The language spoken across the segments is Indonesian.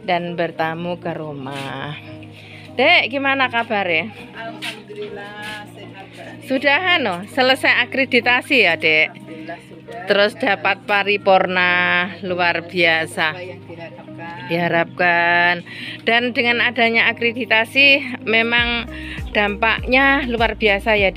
dan bertamu ke rumah. Dek, gimana kabar ya? Alhamdulillah sehat, Mbak. Sudah selesai akreditasi ya, Dek? Alhamdulillah sudah. Terus dapat paripurna luar biasa. Sesuai yang diharapkan. Diharapkan. Dan dengan adanya akreditasi memang dampaknya luar biasa ya.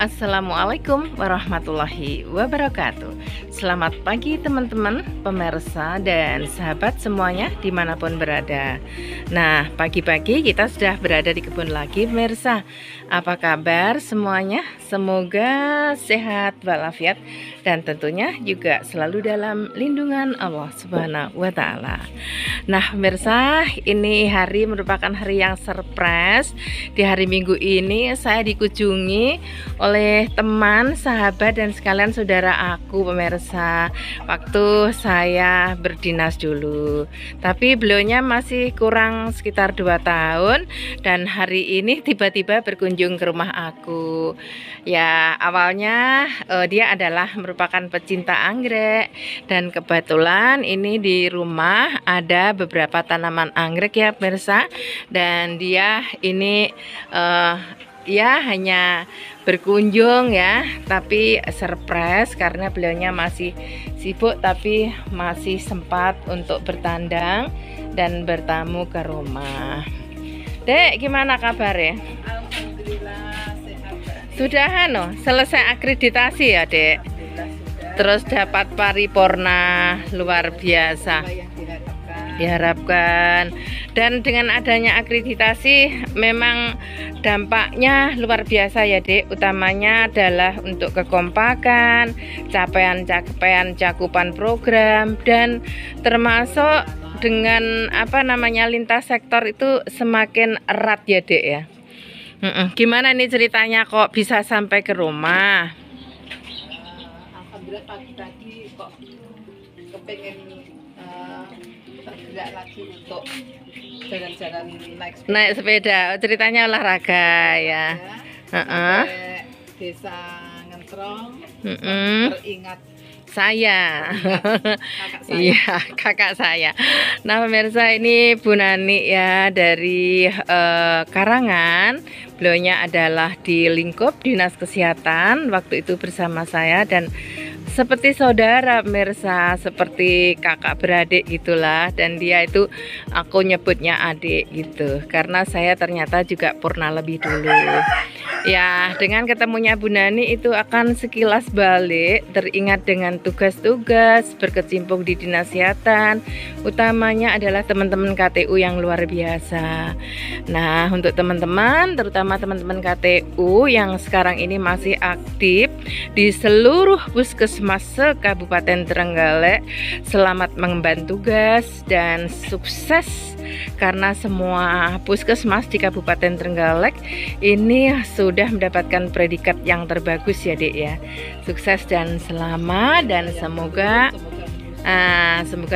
Assalamualaikum warahmatullahi wabarakatuh. Selamat pagi teman-teman, pemirsa dan sahabat semuanya dimanapun berada. Nah, pagi-pagi kita sudah berada di kebun lagi, pemirsa. Apa kabar semuanya? Semoga sehat walafiat dan tentunya juga selalu dalam lindungan Allah Subhanahu wa Ta'ala. Nah, pemirsa, ini hari merupakan hari yang surprise. Di hari Minggu ini saya dikunjungi oleh teman, sahabat dan sekalian saudara aku, pemirsa, waktu saya berdinas dulu. Tapi beliaunya masih kurang sekitar 2 tahun dan hari ini tiba-tiba berkunjung ke rumah aku. Ya, awalnya dia adalah merupakan pecinta anggrek dan kebetulan ini di rumah ada beberapa tanaman anggrek ya, pemirsa. Dan dia ini ya hanya berkunjung ya, tapi surprise karena beliaunya masih sibuk tapi masih sempat untuk bertandang dan bertamu ke rumah. Dek, gimana kabar ya? Alhamdulillah sehat, Mbak. Sudah selesai akreditasi ya, Dek? Alhamdulillah sudah. Terus dapat paripurna luar biasa. Sesuai yang diharapkan. Diharapkan. Dan dengan adanya akreditasi memang dampaknya luar biasa ya, Dek. Utamanya adalah untuk kekompakan, capaian-capaian cakupan program, dan termasuk dengan lintas sektor itu semakin erat ya, Dek ya. Gimana nih ceritanya kok bisa sampai ke rumah? Alhamdulillah pagi-pagi kok kepengen tergerak lagi untuk jalan-jalan Naik sepeda. Ceritanya olahraga ya. Sampai desa Ngentrong, teringat Saya. kakak saya. Iya, kakak saya. Nah, pemirsa, ini Bu Nani ya dari Karangan. Beliaunya adalah di lingkup Dinas Kesehatan waktu itu bersama saya dan seperti saudara, pemirsa, seperti kakak beradik gitulah. Dan dia itu aku nyebutnya adik gitu karena saya ternyata juga purna lebih dulu. Ya, dengan ketemunya Bu Nani itu akan sekilas balik teringat dengan tugas-tugas berkecimpung di Dinas Kesehatan. Utamanya adalah teman-teman KTU yang luar biasa. Nah, untuk teman-teman, terutama teman-teman KTU yang sekarang ini masih aktif di seluruh puskesmas se-Kabupaten Trenggalek, selamat mengemban tugas dan sukses karena semua puskesmas di Kabupaten Trenggalek ini sudah mendapatkan predikat yang terbagus ya, Dek ya. Sukses dan selamat dan semoga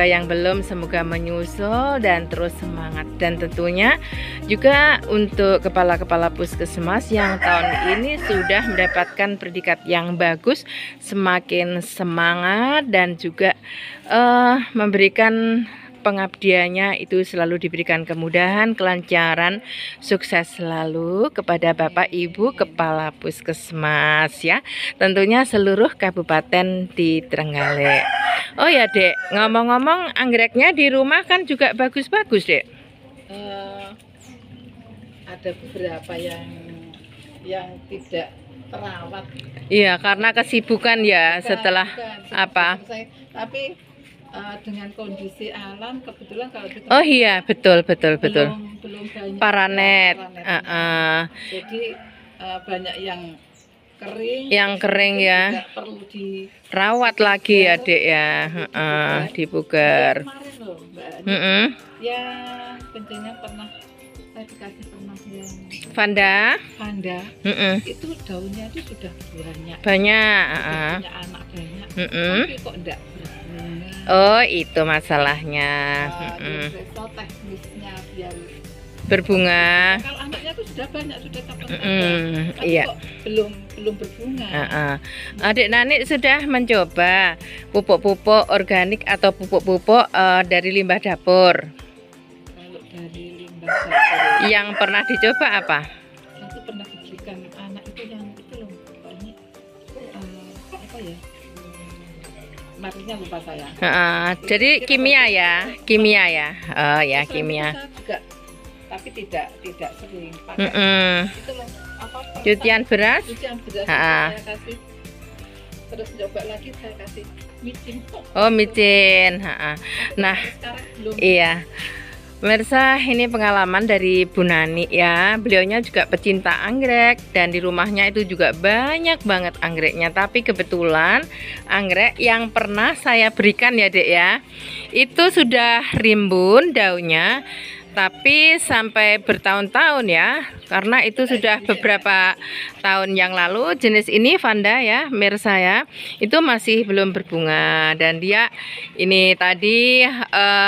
yang belum semoga menyusul dan terus semangat. Dan tentunya juga untuk kepala-kepala puskesmas yang tahun ini sudah mendapatkan predikat yang bagus, semakin semangat dan juga memberikan pengabdiannya itu selalu diberikan kemudahan, kelancaran, sukses selalu kepada Bapak Ibu Kepala Puskesmas ya. Tentunya seluruh kabupaten di Trenggalek. Oh ya, Dek, ngomong-ngomong anggreknya di rumah kan juga bagus-bagus, Dek. Ada beberapa yang tidak terawat. Iya, karena kesibukan ya setelah apa? Tapi dengan kondisi alam kebetulan kalau kita Oh iya, betul. belum banyak Paranet. Jadi banyak yang kering. Yang kering ya. Tidak perlu Rawat lagi ya, Dek ya. Dipugar. Kemarin loh, Mbak. Ya, kencingnya pernah saya dikasih yang Vanda. Itu daunnya itu sudah banyak. Banyak. Punya anak banyak. Tapi kok enggak berbunga. Oh, itu masalahnya. Besok teknisnya biar berbunga. Kalau anaknya tuh sudah banyak, sudah tapi Iya. kok belum berbunga. Adik Nani sudah mencoba pupuk-pupuk organik atau pupuk-pupuk dari limbah dapur. Kalau dari limbah dapur Yang pernah dicoba apa? itu pernah diberikan anak itu yang itu loh, ini apa ya? Maksudnya lupa saya. Jadi kimia ya. Oh ya, Terus kimia. saya juga, tapi tidak sering pakai. Itu loh, apa? Cucian beras. Cucian beras Ha-ha. saya kasih. Terus coba lagi saya kasih micin. Oh, micin. Nah, Sekarang belum. iya. Pemirsa, ini pengalaman dari Bu Nani ya. Beliaunya juga pecinta anggrek dan di rumahnya itu juga banyak banget anggreknya. Tapi kebetulan anggrek yang pernah saya berikan ya, Dek ya, itu sudah rimbun daunnya. Tapi sampai bertahun-tahun ya, karena itu sudah beberapa tahun yang lalu. Jenis ini Vanda ya, mirsa ya, itu masih belum berbunga. Dan dia ini tadi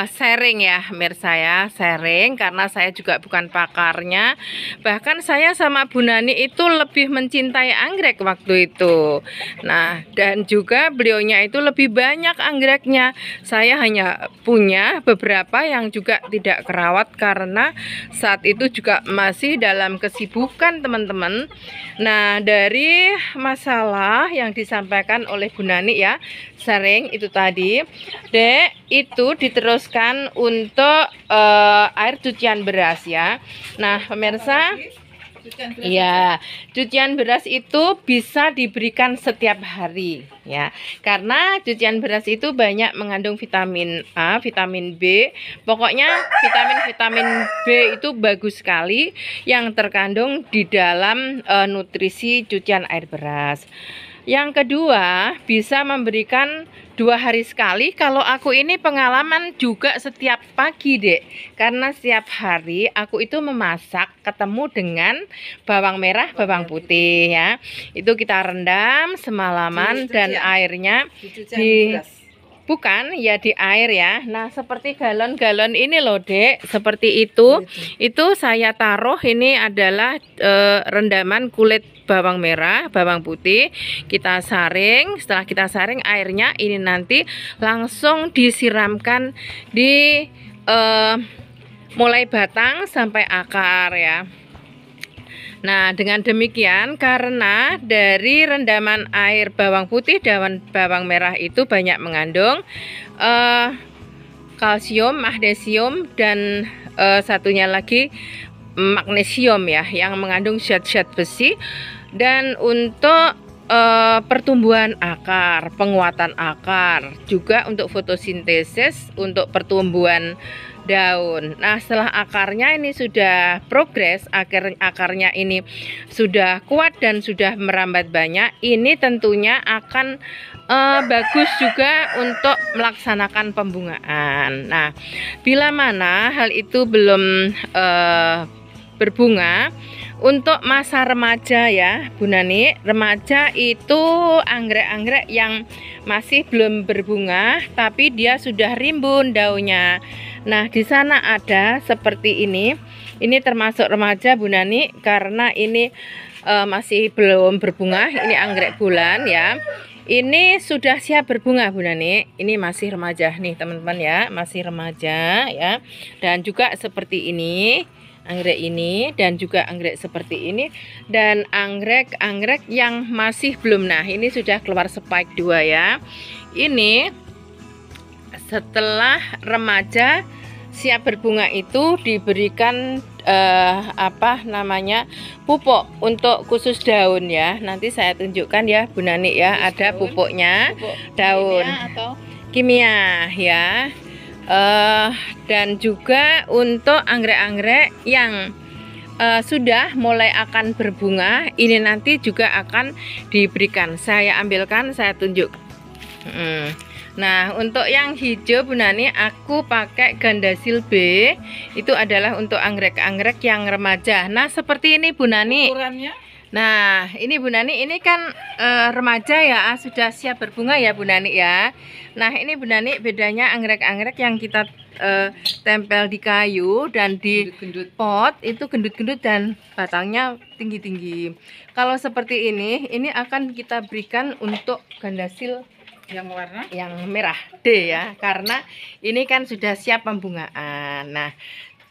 sharing ya, mirsa ya, sharing karena saya juga bukan pakarnya. Bahkan saya sama Bu Nani itu lebih mencintai anggrek waktu itu. Nah, dan juga beliaunya itu lebih banyak anggreknya. Saya hanya punya beberapa yang juga tidak kerawat karena saat itu juga masih dalam kesibukan teman-teman. Nah, dari masalah yang disampaikan oleh Bu Nani ya, sharing itu tadi, Dek, itu diteruskan untuk air cucian beras ya. Nah, pemirsa, iya, cucian beras itu bisa diberikan setiap hari ya. Karena cucian beras itu banyak mengandung vitamin A, vitamin B. Pokoknya vitamin B itu bagus sekali yang terkandung di dalam nutrisi cucian air beras. Yang kedua, bisa memberikan 2 hari sekali. Kalau aku ini pengalaman juga setiap pagi, Dek. Karena setiap hari aku itu memasak ketemu dengan bawang merah, bawang putih ya. Itu kita rendam semalaman dan airnya bukan ya di air ya. Nah, seperti galon-galon ini loh, Dek. Seperti itu. Itu saya taruh, ini adalah rendaman kulit bawang merah, bawang putih. Kita saring. Setelah kita saring airnya ini nanti langsung disiramkan di mulai batang sampai akar ya. Nah, dengan demikian karena dari rendaman air bawang putih dan bawang merah itu banyak mengandung kalsium, magnesium, dan satunya lagi magnesium ya, yang mengandung zat-zat besi. Dan untuk pertumbuhan akar, penguatan akar, juga untuk fotosintesis, untuk pertumbuhan daun. Nah, setelah akarnya ini sudah progres, akarnya ini sudah kuat dan sudah merambat banyak, ini tentunya akan bagus juga untuk melaksanakan pembungaan. Nah, bila mana hal itu belum berbunga, untuk masa remaja ya Bu Nani, remaja itu anggrek-anggrek yang masih belum berbunga tapi dia sudah rimbun daunnya. Nah, di sana ada seperti ini. Ini termasuk remaja Bu Nani karena ini masih belum berbunga. Ini anggrek bulan ya. Ini sudah siap berbunga Bu Nani. Ini masih remaja nih teman-teman ya, masih remaja ya. Dan juga seperti ini anggrek ini, dan juga anggrek seperti ini, dan anggrek-anggrek yang masih belum. Nah, ini sudah keluar spike 2 ya. Ini setelah remaja siap berbunga itu diberikan apa namanya, pupuk untuk khusus daun ya. Nanti saya tunjukkan ya Bu Nani ya, ada pupuknya, daun kimia ya. Dan juga untuk anggrek-anggrek yang sudah mulai akan berbunga, ini nanti juga akan diberikan. Saya ambilkan, saya tunjuk. Nah, untuk yang hijau Bu Nani, aku pakai Gandasil B. Itu adalah untuk anggrek-anggrek yang remaja. Nah, seperti ini Bu Nani. Ukurannya? Nah, ini Bu Nani, ini kan remaja ya, sudah siap berbunga ya Bu Nani ya. Nah, ini Bu Nani bedanya anggrek-anggrek yang kita tempel di kayu dan di pot itu gendut-gendut dan batangnya tinggi-tinggi. Kalau seperti ini akan kita berikan untuk gandasil Yang warna yang merah D ya, karena ini kan sudah siap pembungaan. Nah,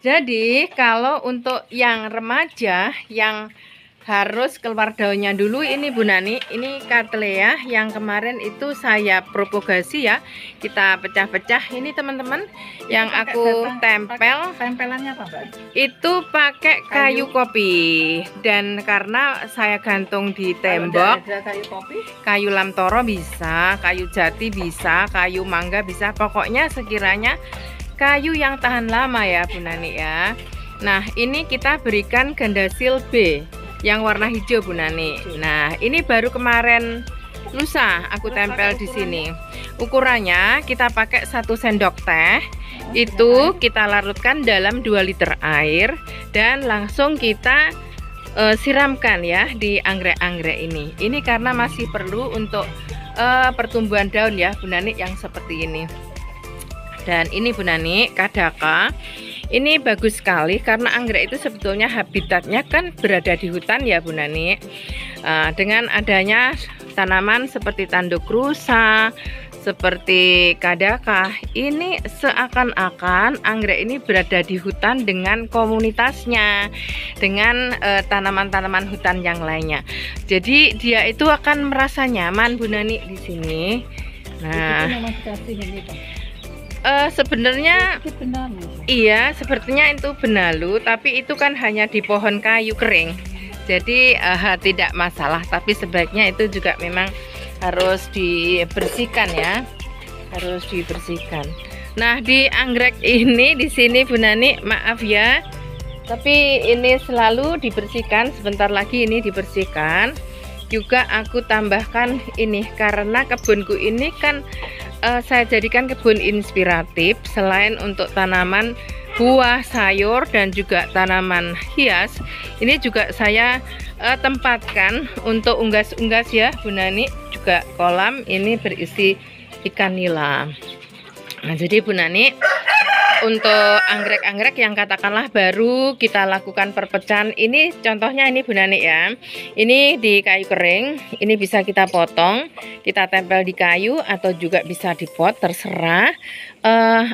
jadi kalau untuk yang remaja yang harus keluar daunnya dulu ini Bu Nani, ini Cattleya yang kemarin itu saya propagasi ya, kita pecah-pecah ini teman-teman yang aku tempel. tempelannya apa Mbak? Itu pakai kayu kopi, dan karena saya gantung di tembok, Ada kayu kopi, kayu lamtoro bisa, kayu jati bisa, kayu mangga bisa, pokoknya sekiranya kayu yang tahan lama ya Bu Nani ya. Nah, ini kita berikan gandasil B yang warna hijau Bu Nani. Nah, ini baru kemarin lusa aku tempel di sini. Ukurannya kita pakai 1 sendok teh. Itu kita larutkan dalam 2 liter air dan langsung kita siramkan ya di anggrek-anggrek ini. Ini karena masih perlu untuk pertumbuhan daun ya Bu Nani yang seperti ini. Dan ini Bu Nani, kadaka. Ini bagus sekali karena anggrek itu sebetulnya habitatnya kan berada di hutan ya Bu Nani. Dengan adanya tanaman seperti tanduk rusa, seperti kadaka, ini seakan-akan anggrek ini berada di hutan dengan komunitasnya, dengan tanaman-tanaman hutan yang lainnya. Jadi dia itu akan merasa nyaman Bu Nani di sini. Nah, sebenarnya iya, sepertinya itu benalu, tapi itu kan hanya di pohon kayu kering. Jadi tidak masalah, tapi sebaiknya itu juga memang harus dibersihkan ya. Harus dibersihkan. Nah, di anggrek ini di sini Bu Nani, maaf ya. Tapi ini selalu dibersihkan, sebentar lagi ini dibersihkan. Juga aku tambahkan ini karena kebunku ini kan saya jadikan kebun inspiratif. Selain untuk tanaman buah, sayur dan juga tanaman hias, ini juga saya tempatkan untuk unggas-unggas ya Bu Nani, juga kolam ini berisi ikan nila. Nah, jadi Bu Nani, untuk anggrek-anggrek yang katakanlah baru kita lakukan perpecahan, ini contohnya ini Bu Nani ya. Ini di kayu kering, ini bisa kita potong, kita tempel di kayu atau juga bisa di pot, terserah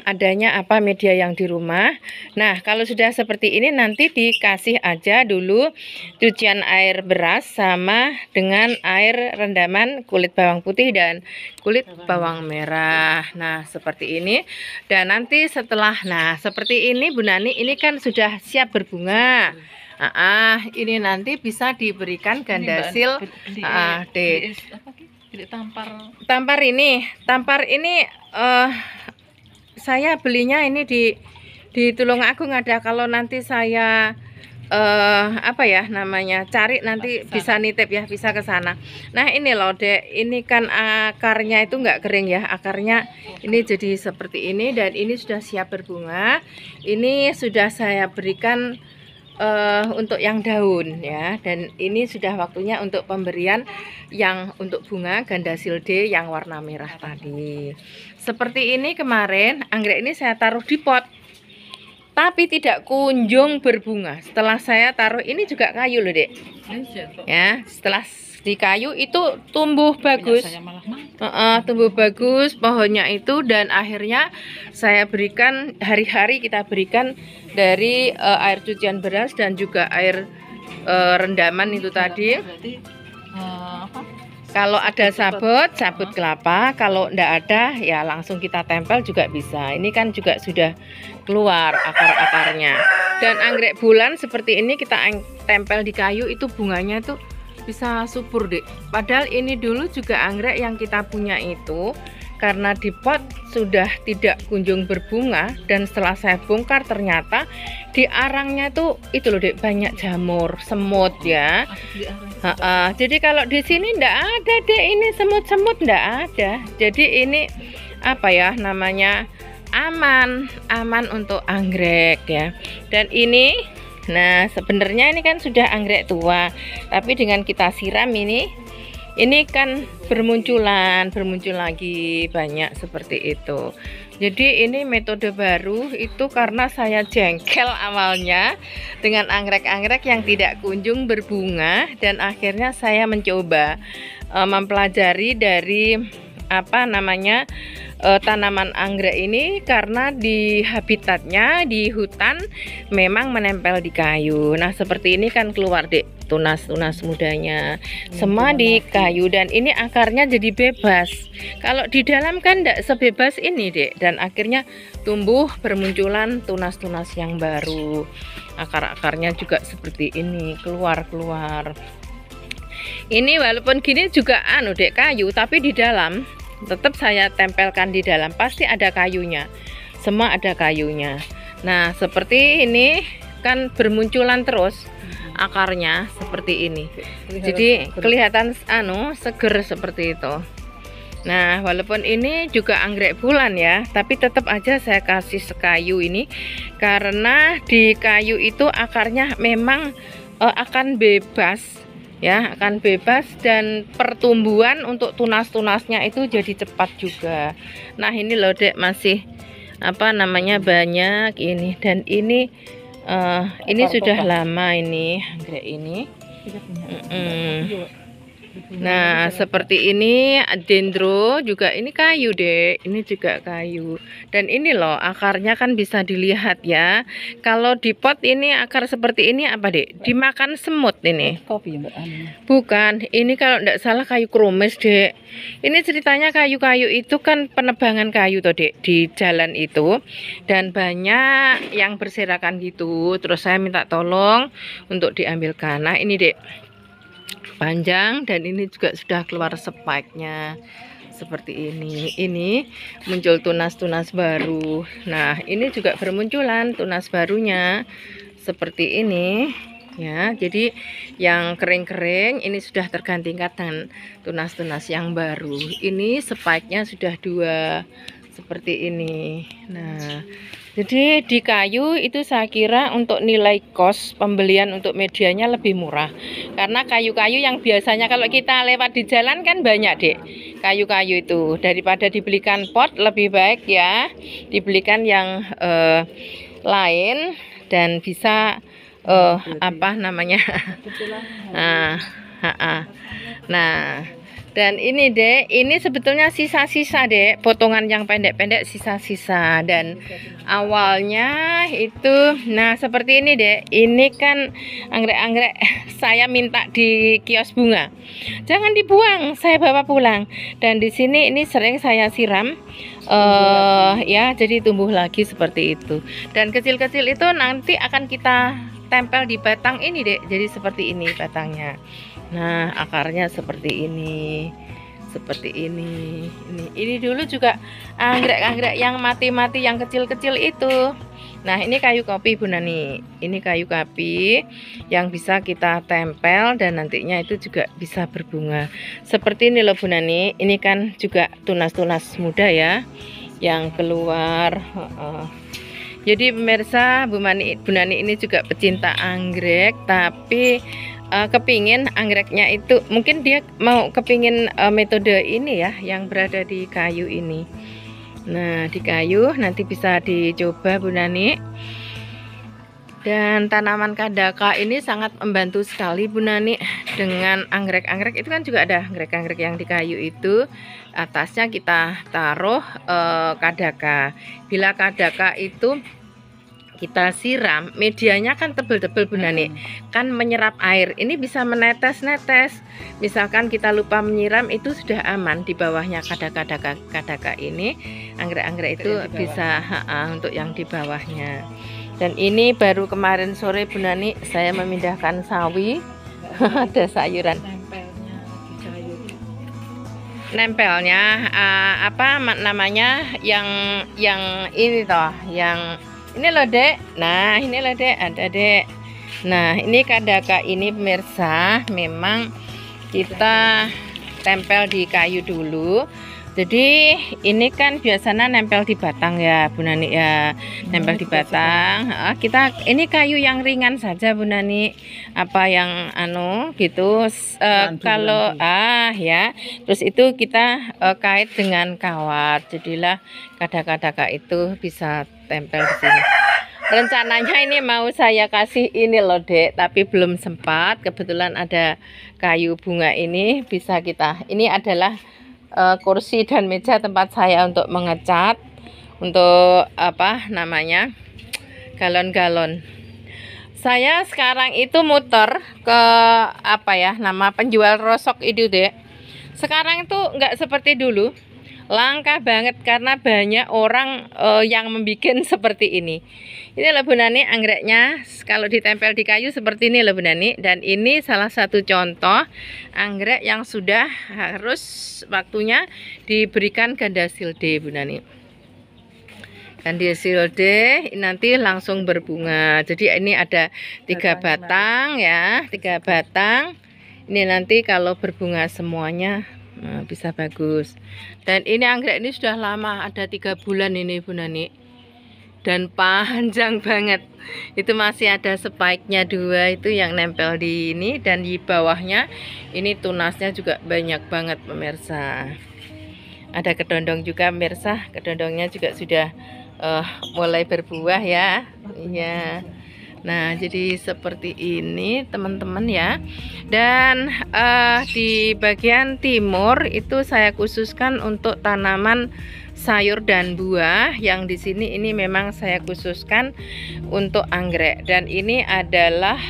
adanya apa media yang di rumah. Nah, kalau sudah seperti ini nanti dikasih aja dulu cucian air beras sama dengan air rendaman kulit bawang putih dan kulit bawang merah. Nah, seperti ini. Dan nanti setelah, nah seperti ini Bu Nani, ini kan sudah siap berbunga. Ini nanti bisa diberikan gandasil tampar ini saya belinya ini di Tulungagung ada. Kalau nanti saya apa ya namanya, cari nanti bisa nitip ya, bisa ke sana. Nah, ini loh Dek, ini kan akarnya itu nggak kering ya, akarnya ini jadi seperti ini dan ini sudah siap berbunga. Ini sudah saya berikan untuk yang daun ya, dan ini sudah waktunya untuk pemberian yang untuk bunga gandasil D yang warna merah tadi. Seperti ini kemarin anggrek ini saya taruh di pot, tapi tidak kunjung berbunga. Setelah saya taruh, ini juga kayu loh Dek ya, setelah di kayu itu tumbuh bagus, tumbuh bagus pohonnya itu. Dan akhirnya saya berikan hari-hari, kita berikan dari air cucian beras dan juga air rendaman itu tadi. Kalau ada sabut kelapa, kalau enggak ada ya langsung kita tempel juga bisa. Ini kan juga sudah keluar akar-akarnya. Dan anggrek bulan seperti ini kita tempel di kayu, itu bunganya itu bisa subur Dek. Padahal ini dulu juga anggrek yang kita punya itu karena di pot sudah tidak kunjung berbunga, dan setelah saya bongkar ternyata di arangnya tuh itu loh Dek, banyak jamur, semut ya. Jadi kalau di sini ndak ada Dek, ini semut-semut ndak ada. Jadi ini apa ya namanya, aman untuk anggrek ya. Dan ini Nah, sebenarnya ini kan sudah anggrek tua, tapi dengan kita siram ini kan bermuncul lagi banyak seperti itu. Jadi ini metode baru itu karena saya jengkel awalnya dengan anggrek-anggrek yang tidak kunjung berbunga, dan akhirnya saya mencoba mempelajari dari tanaman anggrek ini, karena di habitatnya di hutan memang menempel di kayu. Nah, seperti ini kan keluar dek tunas-tunas mudanya semua di kayu, dan ini akarnya jadi bebas. Kalau di dalam kan tidak sebebas ini dek, dan akhirnya tumbuh bermunculan tunas-tunas yang baru. Akar-akarnya juga seperti ini keluar. Ini walaupun gini juga dek kayu, tapi di dalam tetap saya tempelkan di dalam, pasti ada kayunya, semua ada kayunya. Nah, seperti ini kan bermunculan terus akarnya seperti ini, jadi kelihatan seger seperti itu. Nah, walaupun ini juga anggrek bulan ya, tapi tetap aja saya kasih sekayu ini, karena di kayu itu akarnya memang akan bebas ya, akan bebas, dan pertumbuhan untuk tunas-tunasnya itu jadi cepat juga. Nah, ini loh dek, masih banyak ini, dan ini sudah lama ini anggrek ini. Nah, seperti ini dendro juga, ini kayu dek, ini juga kayu. Dan ini loh akarnya kan bisa dilihat ya. Kalau di pot ini akar seperti ini apa dek? Dimakan semut ini. Kopi Mbak. Bukan, ini kalau tidak salah kayu kromes dek. Ini ceritanya kayu-kayu itu kan penebangan kayu toh dek, di jalan itu, dan banyak yang berserakan gitu. Terus saya minta tolong untuk diambilkan. Nah, ini dek panjang, dan ini juga sudah keluar spike-nya seperti ini muncul tunas-tunas baru. Nah, ini juga bermunculan tunas barunya seperti ini ya. Jadi yang kering-kering ini sudah tergantikan dengan tunas-tunas yang baru. Ini spike-nya sudah 2 seperti ini. Nah, jadi di kayu itu saya kira untuk nilai kos pembelian untuk medianya lebih murah, karena kayu-kayu yang biasanya kalau kita lewat di jalan kan banyak dek kayu-kayu itu. Daripada dibelikan pot, lebih baik ya dibelikan yang lain dan bisa nah, dan ini dek, ini sebetulnya sisa-sisa dek, potongan yang pendek-pendek sisa-sisa. Dan awalnya itu, nah seperti ini dek, ini kan anggrek-anggrek saya minta di kios bunga, jangan dibuang, saya bawa pulang. Dan di sini ini sering saya siram ya, jadi tumbuh lagi seperti itu. Dan kecil-kecil itu nanti akan kita tempel di batang ini dek, jadi seperti ini batangnya. Nah, akarnya seperti ini. Ini dulu juga anggrek-anggrek yang mati-mati yang kecil-kecil itu. Nah, ini kayu kopi Bu Nani. Ini kayu kopi yang bisa kita tempel dan nantinya itu juga bisa berbunga. Seperti ini loh Bu Nani. Ini kan juga tunas-tunas muda ya yang keluar. Jadi pemirsa, Bu Nani ini juga pecinta anggrek, tapi kepingin anggreknya itu, mungkin dia mau kepingin metode ini ya yang berada di kayu ini. Nah, di kayu nanti bisa dicoba Bu Nani. Dan tanaman kadaka ini sangat membantu sekali Bu Nani dengan anggrek-anggrek. Itu kan juga ada anggrek-anggrek yang di kayu itu, atasnya kita taruh kadaka. Bila kadaka itu kita siram, medianya kan tebel-tebel Bu Nani, kan menyerap air. Ini bisa menetes-netes. Misalkan kita lupa menyiram, itu sudah aman di bawahnya kadaka ini. Anggrek-anggrek itu bisa untuk yang di bawahnya. Dan ini baru kemarin sore Bu Nani saya memindahkan sawi. Ada sayuran. Nempelnya apa namanya yang ini toh, yang ini loh dek. Nah, ini loh dek, ada dek. Nah, ini kadaka ini pemirsa memang kita tempel di kayu dulu. Jadi ini kan biasanya nempel di batang ya Bu Nani ya, nempel di batang. Kita ini kayu yang ringan saja Bu Nani. Apa yang gitu kalau ya. Terus itu kita kait dengan kawat. Jadilah kadaka-kadaka itu bisa tempel di sini. Rencananya ini mau saya kasih ini loh Dek, tapi belum sempat. Kebetulan ada kayu bunga ini bisa kita. Ini adalah kursi dan meja tempat saya untuk mengecat, untuk apa namanya, galon-galon. Saya sekarang itu muter ke apa ya, nama penjual rosok itu Dek. Sekarang itu nggak seperti dulu, langka banget karena banyak orang yang membuat seperti ini. Ini loh Bu Nani anggreknya, kalau ditempel di kayu seperti ini loh Bu Nani. Dan ini salah satu contoh anggrek yang sudah harus waktunya diberikan gandasil D Bu Nani. Gandasil D nanti langsung berbunga. Jadi ini ada 3 batang ya, 3 batang. Ini nanti kalau berbunga semuanya bisa bagus. Dan ini anggrek ini sudah lama, ada 3 bulan ini Bu Nani. Dan panjang banget. Itu masih ada spike-nya 2 itu yang nempel di ini, dan di bawahnya ini tunasnya juga banyak banget pemirsa. Ada kedondong juga pemirsa, kedondongnya juga sudah mulai berbuah ya. Iya. Nah, jadi seperti ini teman-teman ya. Dan di bagian timur itu saya khususkan untuk tanaman sayur dan buah. Yang di sini ini memang saya khususkan untuk anggrek. Dan ini adalah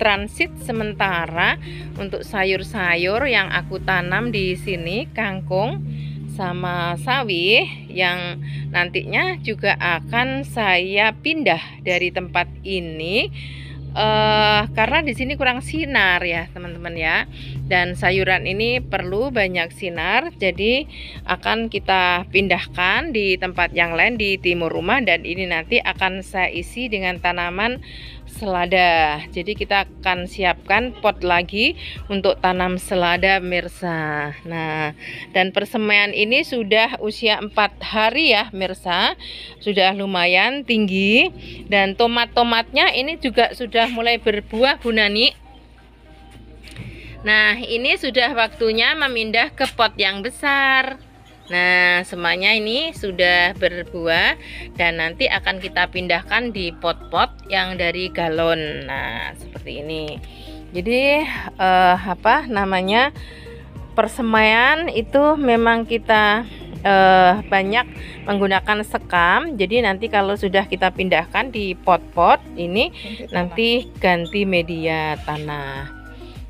transit sementara untuk sayur-sayur yang aku tanam di sini, kangkung sama sawi, yang nantinya juga akan saya pindah dari tempat ini karena di sini kurang sinar ya teman-teman ya, dan sayuran ini perlu banyak sinar, jadi akan kita pindahkan di tempat yang lain di timur rumah. Dan ini nanti akan saya isi dengan tanaman selada. Jadi kita akan siapkan pot lagi untuk tanam selada mirsa. Nah, dan persemaian ini sudah usia 4 hari ya mirsa, sudah lumayan tinggi. Dan tomat-tomatnya ini juga sudah mulai berbuah Bu Nani. Nah, ini sudah waktunya memindah ke pot yang besar. Nah, semuanya ini sudah berbuah dan nanti akan kita pindahkan di pot-pot yang dari galon. Nah, seperti ini. Jadi apa namanya, persemaian itu memang kita banyak menggunakan sekam. Jadi nanti kalau sudah kita pindahkan di pot-pot ini nanti ganti media tanah.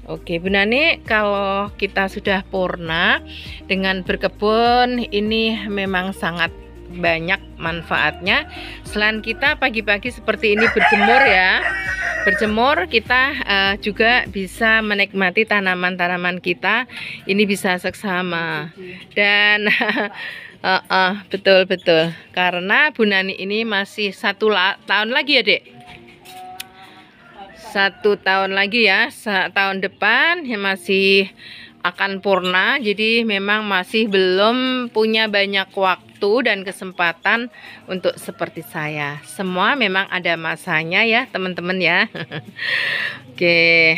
Oke Bu Nani, kalau kita sudah purna dengan berkebun ini memang sangat banyak manfaatnya. Selain kita pagi-pagi seperti ini berjemur ya, berjemur, kita juga bisa menikmati tanaman-tanaman kita. Ini bisa seksama. Dan betul-betul karena Bu Nani ini masih 1 tahun lagi ya Dek, 1 tahun lagi ya, tahun depan ya masih akan purna. Jadi memang masih belum punya banyak waktu dan kesempatan untuk seperti saya. Semua memang ada masanya ya teman-teman ya. Oke.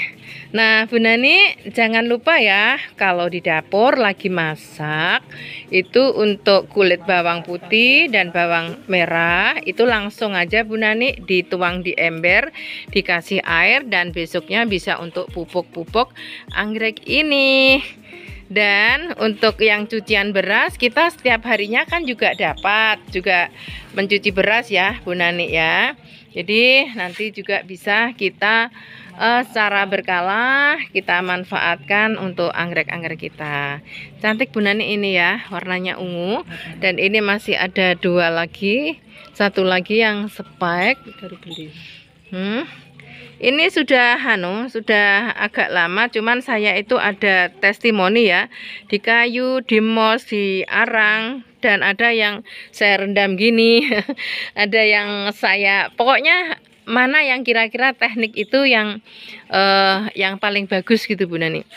Nah Bu Nani jangan lupa ya, kalau di dapur lagi masak itu untuk kulit bawang putih dan bawang merah itu langsung aja Bu Nani dituang di ember, dikasih air, dan besoknya bisa untuk pupuk-pupuk anggrek ini. Dan untuk yang cucian beras, kita setiap harinya kan juga dapat juga mencuci beras ya Bu Nani ya. Jadi nanti juga bisa kita secara berkala kita manfaatkan untuk anggrek-anggrek kita. Cantik Bu Nani ini ya, warnanya ungu. Dan ini masih ada 2 lagi, 1 lagi yang spike baru beli. Ini sudah sudah agak lama, cuman saya itu ada testimoni ya, di kayu, di mos, di arang, dan ada yang saya rendam gini. Ada yang saya, pokoknya mana yang kira-kira teknik itu yang paling bagus gitu Bu Nani.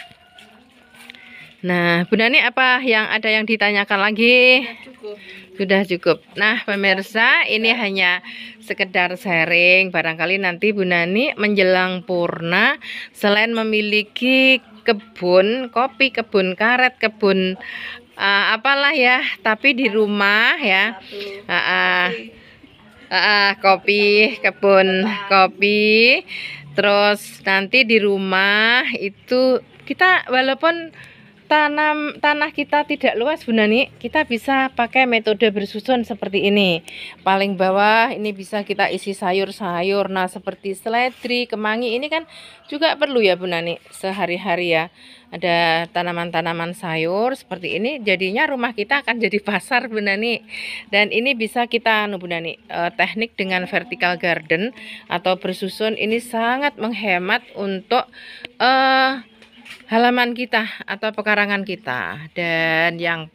Nah, Bu Nani, apa yang ada yang ditanyakan lagi? Cukup. Sudah cukup. Nah, pemirsa, ini hanya sekedar sharing. Barangkali nanti Bu Nani menjelang purna, selain memiliki kebun kopi, kebun karet, kebun apalah ya, tapi di rumah ya. Kopi, kebun kopi. Terus nanti di rumah itu kita walaupun tanah kita tidak luas Bu Nani, kita bisa pakai metode bersusun seperti ini. Paling bawah ini bisa kita isi sayur-sayur. Nah, seperti seledri, kemangi ini kan juga perlu ya Bu Nani sehari-hari ya. Ada tanaman-tanaman sayur seperti ini, jadinya rumah kita akan jadi pasar Bu Nani. Dan ini bisa kita Bu Nani, teknik dengan vertical garden atau bersusun ini sangat menghemat untuk halaman kita atau pekarangan kita. Dan yang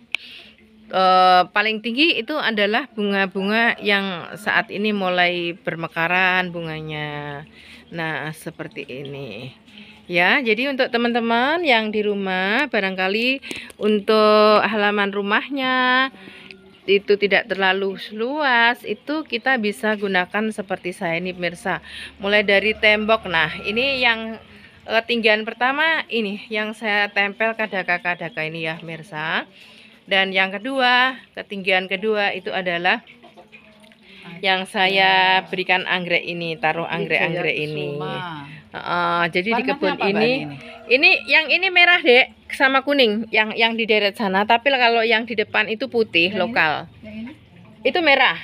paling tinggi itu adalah bunga-bunga yang saat ini mulai bermekaran bunganya. Nah, seperti ini ya. Jadi untuk teman-teman yang di rumah, barangkali untuk halaman rumahnya itu tidak terlalu luas, itu kita bisa gunakan seperti saya ini pemirsa. Mulai dari tembok. Nah, ini yang ketinggian pertama ini yang saya tempel kadaka-kadaka ini ya pemirsa. Dan yang kedua, ketinggian kedua itu adalah yang saya berikan anggrek ini, taruh anggrek-anggrek ini. Jadi di kebun ini yang ini merah Dek sama kuning, yang di deret sana. Tapi kalau yang di depan itu putih lokal. Itu merah.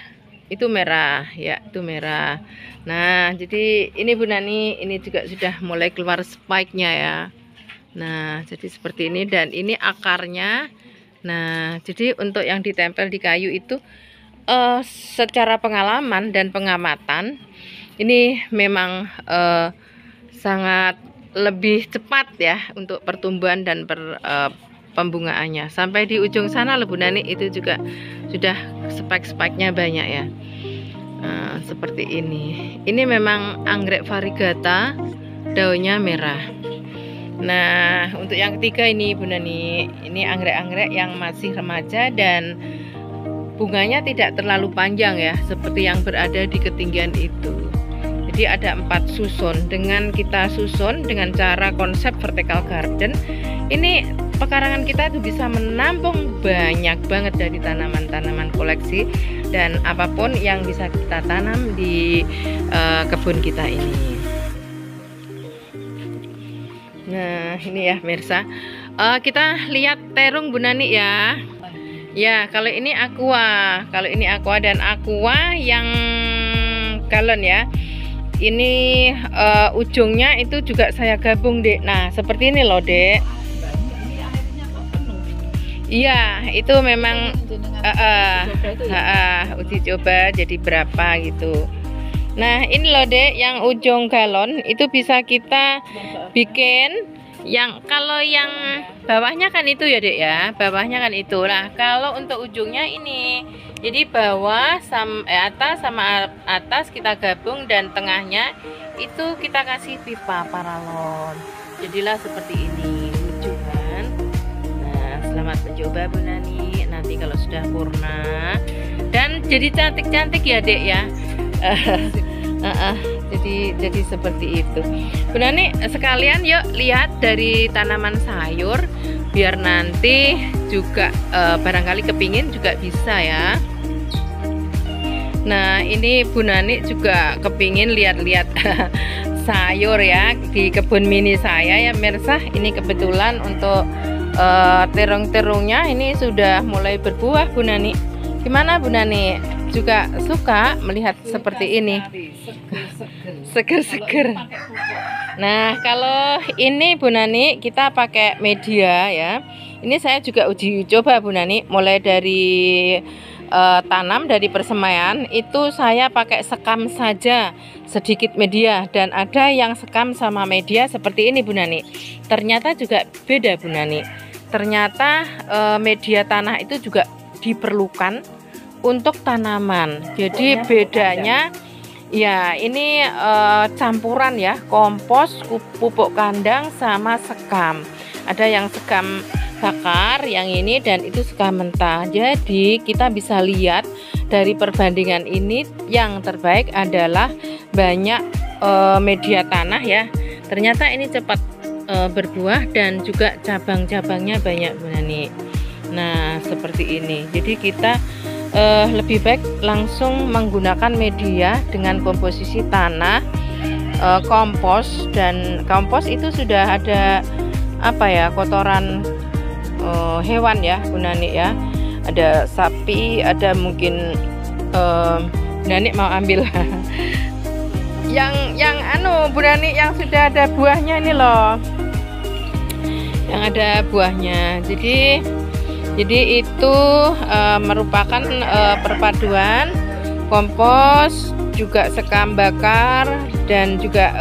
Itu merah ya, itu merah. Nah, jadi ini Bu Nani, ini juga sudah mulai keluar spike-nya ya. Nah, jadi seperti ini dan ini akarnya. Nah, jadi untuk yang ditempel di kayu itu secara pengalaman dan pengamatan ini memang sangat lebih cepat ya untuk pertumbuhan dan pembungaannya. Sampai di ujung sana loh Bu Nani, itu juga sudah spike-spike-nya banyak ya. Nah, seperti ini. Ini memang anggrek variegata, daunnya merah. Nah, untuk yang ketiga ini Bu Nani, ini anggrek-anggrek yang masih remaja dan bunganya tidak terlalu panjang ya, seperti yang berada di ketinggian itu. Jadi ada 4 susun. Dengan kita susun dengan cara konsep vertical garden, ini pekarangan kita itu bisa menampung banyak banget dari tanaman-tanaman koleksi dan apapun yang bisa kita tanam di kebun kita ini. Nah, ini ya pemirsa, kita lihat terung Bu Nani ya. Ya, kalau ini aqua, dan aqua yang galon ya. Ini ujungnya itu juga saya gabung Dek. Nah, seperti ini loh Dek. Iya, itu memang uji coba jadi berapa gitu. Nah, ini loh Dek, yang ujung galon itu bisa kita bikin yang kalau yang bawahnya kan itu ya Dek ya, bawahnya kan itu. Nah, kalau untuk ujungnya ini, jadi bawah atas sama atas kita gabung dan tengahnya itu kita kasih pipa paralon. Jadilah seperti ini, lucu kan? Nah, selamat mencoba Bu Nani. Nanti kalau sudah purna dan jadi cantik-cantik ya Dek ya. Jadi seperti itu Bu Nani, sekalian yuk lihat dari tanaman sayur biar nanti juga barangkali kepingin juga bisa ya. Nah, ini Bu Nani juga kepingin lihat-lihat sayur ya di kebun mini saya ya pemirsa. Ini kebetulan untuk terung-terungnya ini sudah mulai berbuah Bu Nani. Gimana Bu Nani? Juga suka melihat seperti ini, seger-seger. Nah, kalau ini Bu Nani kita pakai media ya. Ini saya juga uji coba Bu Nani, mulai dari tanam dari persemaian itu saya pakai sekam saja sedikit media, dan ada yang sekam sama media seperti ini Bu Nani. Ternyata juga beda Bu Nani. Ternyata media tanah itu juga diperlukan untuk tanaman. Jadi bedanya ya ini campuran ya, kompos, pupuk kandang sama sekam. Ada yang sekam bakar yang ini, dan itu suka mentah. Jadi kita bisa lihat dari perbandingan ini yang terbaik adalah banyak media tanah ya. Ternyata ini cepat berbuah dan juga cabang-cabangnya banyak Bu Nani. Nah seperti ini. Jadi kita lebih baik langsung menggunakan media dengan komposisi tanah, kompos, dan kompos itu sudah ada apa ya, kotoran hewan ya Bu Nani ya, ada sapi, ada mungkin Bu Nani mau ambil yang anu Bu Nani, yang sudah ada buahnya ini loh, yang ada buahnya. Jadi itu merupakan perpaduan kompos, juga sekam bakar, dan juga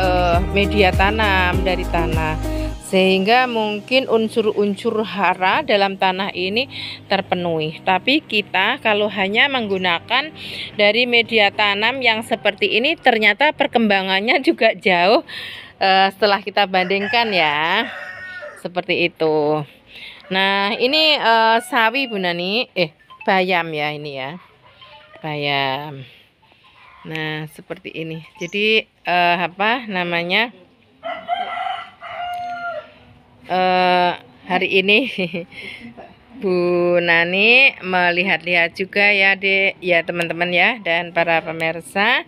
media tanam dari tanah, sehingga mungkin unsur-unsur hara dalam tanah ini terpenuhi. Tapi kita kalau hanya menggunakan dari media tanam yang seperti ini, ternyata perkembangannya juga jauh setelah kita bandingkan ya, seperti itu. Nah ini sawi Bu Nani, bayam ya, ini ya bayam. Nah seperti ini. Jadi apa namanya, hari ini Bu Nani melihat-lihat juga ya Dek, ya teman-teman ya, dan para pemirsa,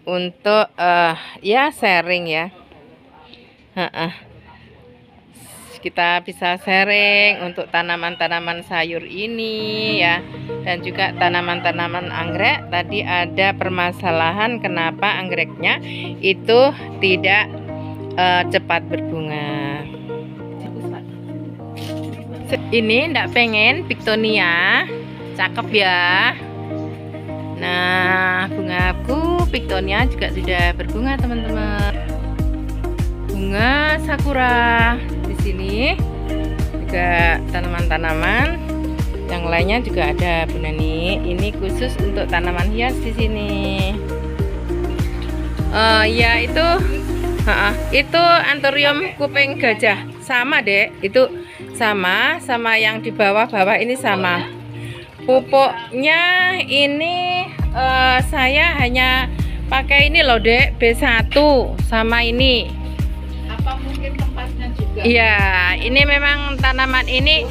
untuk ya sharing ya. Kita bisa sharing untuk tanaman-tanaman sayur ini ya, dan juga tanaman-tanaman anggrek. Tadi ada permasalahan kenapa anggreknya itu tidak cepat berbunga. Ini ndak pengen Pictonia, cakep ya. Nah bungaku Pictonia juga sudah berbunga teman-teman. Bunga sakura di sini, juga tanaman-tanaman yang lainnya juga ada Bu Nani. Ini khusus untuk tanaman hias di sini. Ya itu anthurium kuping gajah, sama Dek, itu sama yang di bawah-bawah ini sama. Pupuknya ini saya hanya pakai ini loh Dek, B1 sama ini. Apa mungkin tempatnya juga? Iya, ini memang tanaman ini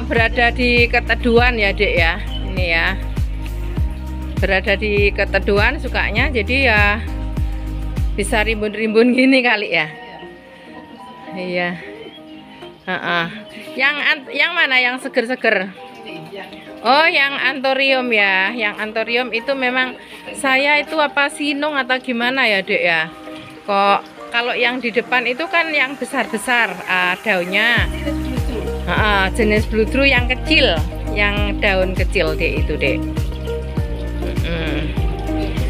berada di keteduhan ya Dek ya. Ini ya, berada di keteduhan sukanya, jadi ya bisa rimbun-rimbun gini kali ya. Iya. Yang mana yang seger-seger? Oh, yang anthurium ya. Yang anthurium itu memang saya itu apa sinung atau gimana ya Dek ya? Kok kalau yang di depan itu kan yang besar-besar daunnya. Jenis bludru yang kecil, yang daun kecil Dek itu Dek.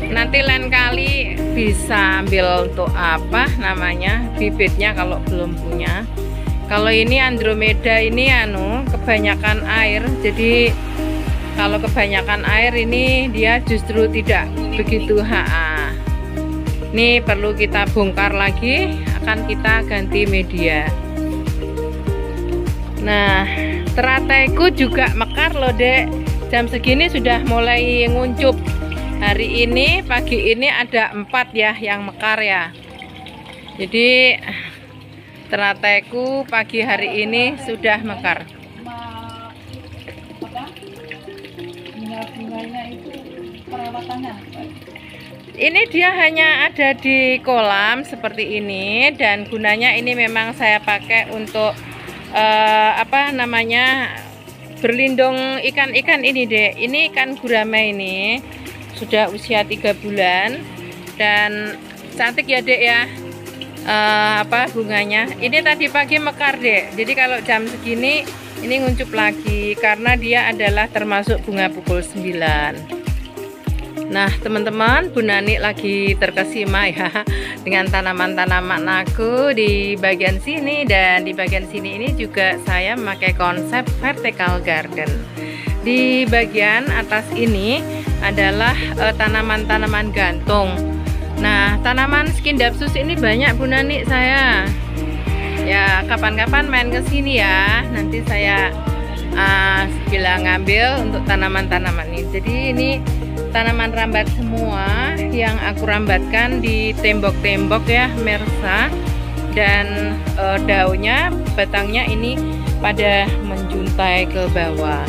Nanti lain kali bisa ambil untuk apa namanya, bibitnya kalau belum punya. Kalau ini Andromeda ini kebanyakan air, jadi kalau kebanyakan air ini dia justru tidak begitu Ini perlu kita bongkar lagi, akan kita ganti media. Nah terataiku juga mekar loh Dek, jam segini sudah mulai nguncup. Hari ini pagi ini ada 4 ya yang mekar ya. Jadi terataiku pagi hari ini sudah mekar. Bunga-bunganya itu perawatannya? Ini dia hanya ada di kolam seperti ini, dan gunanya ini memang saya pakai untuk apa namanya, berlindung ikan-ikan ini Dek. Ini ikan gurame ini sudah usia 3 bulan dan cantik ya Dek ya. Bunganya ini tadi pagi mekar Dek, jadi kalau jam segini ini nguncup lagi karena dia adalah termasuk bunga pukul 9. Nah teman-teman, Bu Nani lagi terkesima ya dengan tanaman-tanaman aku di bagian sini, dan di bagian sini ini juga saya memakai konsep vertical garden. Di bagian atas ini adalah tanaman-tanaman gantung. Nah tanaman Scindapsus ini banyak Bu Nani saya. Ya kapan-kapan main ke sini ya. Nanti saya bilang ngambil untuk tanaman-tanaman ini. Jadi ini tanaman rambat semua yang aku rambatkan di tembok-tembok ya Mirsa. Dan daunnya, batangnya ini pada menjuntai ke bawah.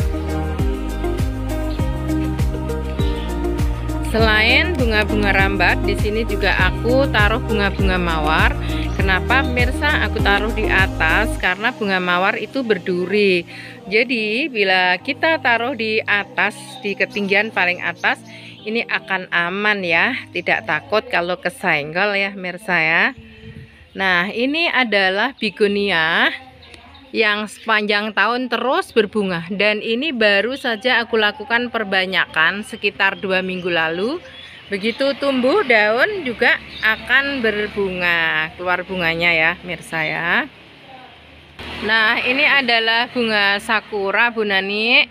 Selain bunga-bunga rambat, di sini juga aku taruh bunga-bunga mawar. Kenapa Mirsa aku taruh di atas? Karena bunga mawar itu berduri. Jadi bila kita taruh di atas, di ketinggian paling atas, ini akan aman ya, tidak takut kalau kesenggol ya Mirsa ya. Nah, ini adalah begonia yang sepanjang tahun terus berbunga, dan ini baru saja aku lakukan perbanyakan sekitar 2 minggu lalu. Begitu tumbuh daun juga akan berbunga, keluar bunganya ya Mirsa ya. Nah, ini adalah bunga sakura Bu Nani.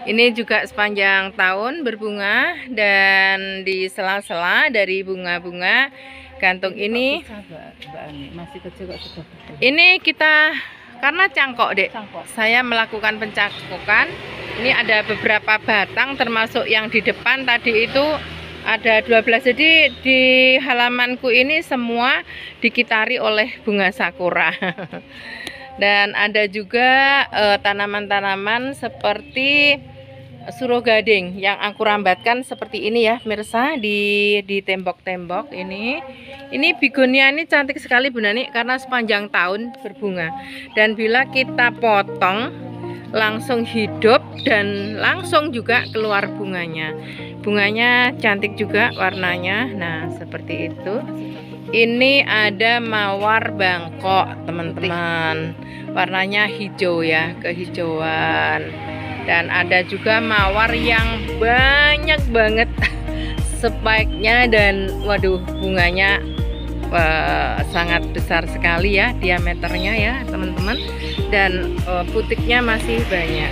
Ini juga sepanjang tahun berbunga, dan di sela-sela dari bunga-bunga gantung ini masih kecil kok sudah. Ini kita karena cangkok dek, Cangkok. saya melakukan pencangkokan. Ini ada beberapa batang termasuk yang di depan tadi itu ada 12. Jadi di halamanku ini semua dikitari oleh bunga sakura. Dan ada juga tanaman-tanaman seperti surogading yang aku rambatkan seperti ini ya Mirsa, di tembok-tembok ini. Ini begonia ini cantik sekali Bu Nani karena sepanjang tahun berbunga, dan bila kita potong langsung hidup dan langsung juga keluar bunganya. Bunganya cantik juga warnanya. Nah, seperti itu. Ini ada mawar Bangkok teman-teman, warnanya hijau ya, kehijauan. Dan ada juga mawar yang banyak banget spike-nya, dan waduh bunganya sangat besar sekali ya diameternya ya teman-teman, dan putiknya masih banyak.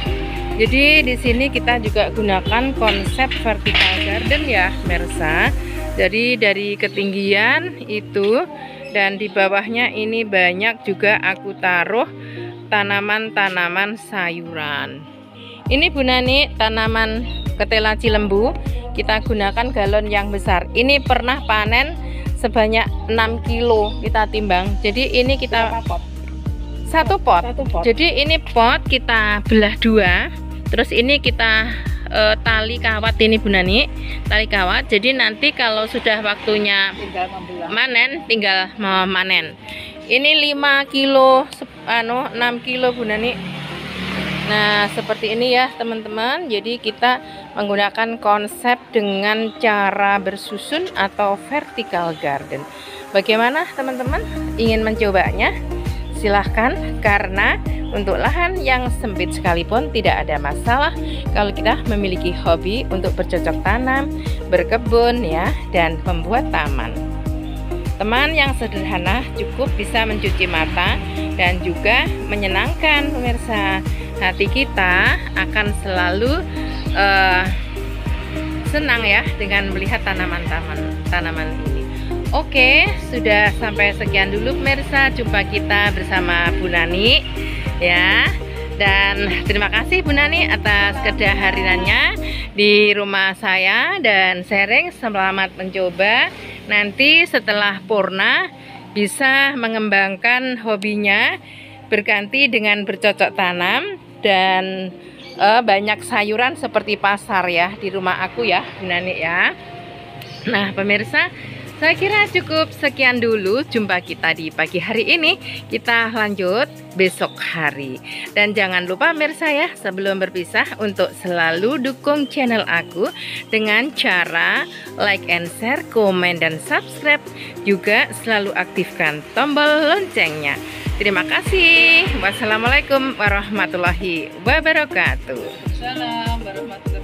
Jadi di sini kita juga gunakan konsep vertical garden ya Mirsa. Jadi dari ketinggian itu, dan di bawahnya ini banyak juga aku taruh tanaman-tanaman sayuran. Ini Bu Nani tanaman ketela cilembu, kita gunakan galon yang besar. Ini pernah panen sebanyak 6 kilo kita timbang. Jadi ini kita satu pot. Jadi ini pot kita belah 2. Terus ini kita tali kawat ini Bu Nani, tali kawat. Jadi nanti kalau sudah waktunya manen tinggal memanen. Ini 5 kilo 6 kilo Bu Nani. Nah, seperti ini ya teman-teman. Jadi kita menggunakan konsep dengan cara bersusun atau vertical garden. Bagaimana teman-teman? Ingin mencobanya? Silahkan, karena untuk lahan yang sempit sekalipun tidak ada masalah kalau kita memiliki hobi untuk bercocok tanam, berkebun ya, dan membuat taman. Teman yang sederhana cukup bisa mencuci mata dan juga menyenangkan pemirsa. Hati kita akan selalu senang ya dengan melihat tanaman ini. Oke, sudah sampai sekian dulu pemirsa jumpa kita bersama Bu Nani ya. Dan terima kasih Bu Nani atas kehadirannya di rumah saya dan sharing. Selamat mencoba. Nanti setelah purna bisa mengembangkan hobinya berganti dengan bercocok tanam dan banyak sayuran seperti pasar ya di rumah aku ya Bu Nani ya. Nah pemirsa, saya kira cukup sekian dulu jumpa kita di pagi hari ini. Kita lanjut besok hari. Dan jangan lupa pemirsa ya, sebelum berpisah untuk selalu dukung channel aku dengan cara like and share, komen dan subscribe. Juga selalu aktifkan tombol loncengnya. Terima kasih. Wassalamualaikum warahmatullahi wabarakatuh. Salam warahmatullahi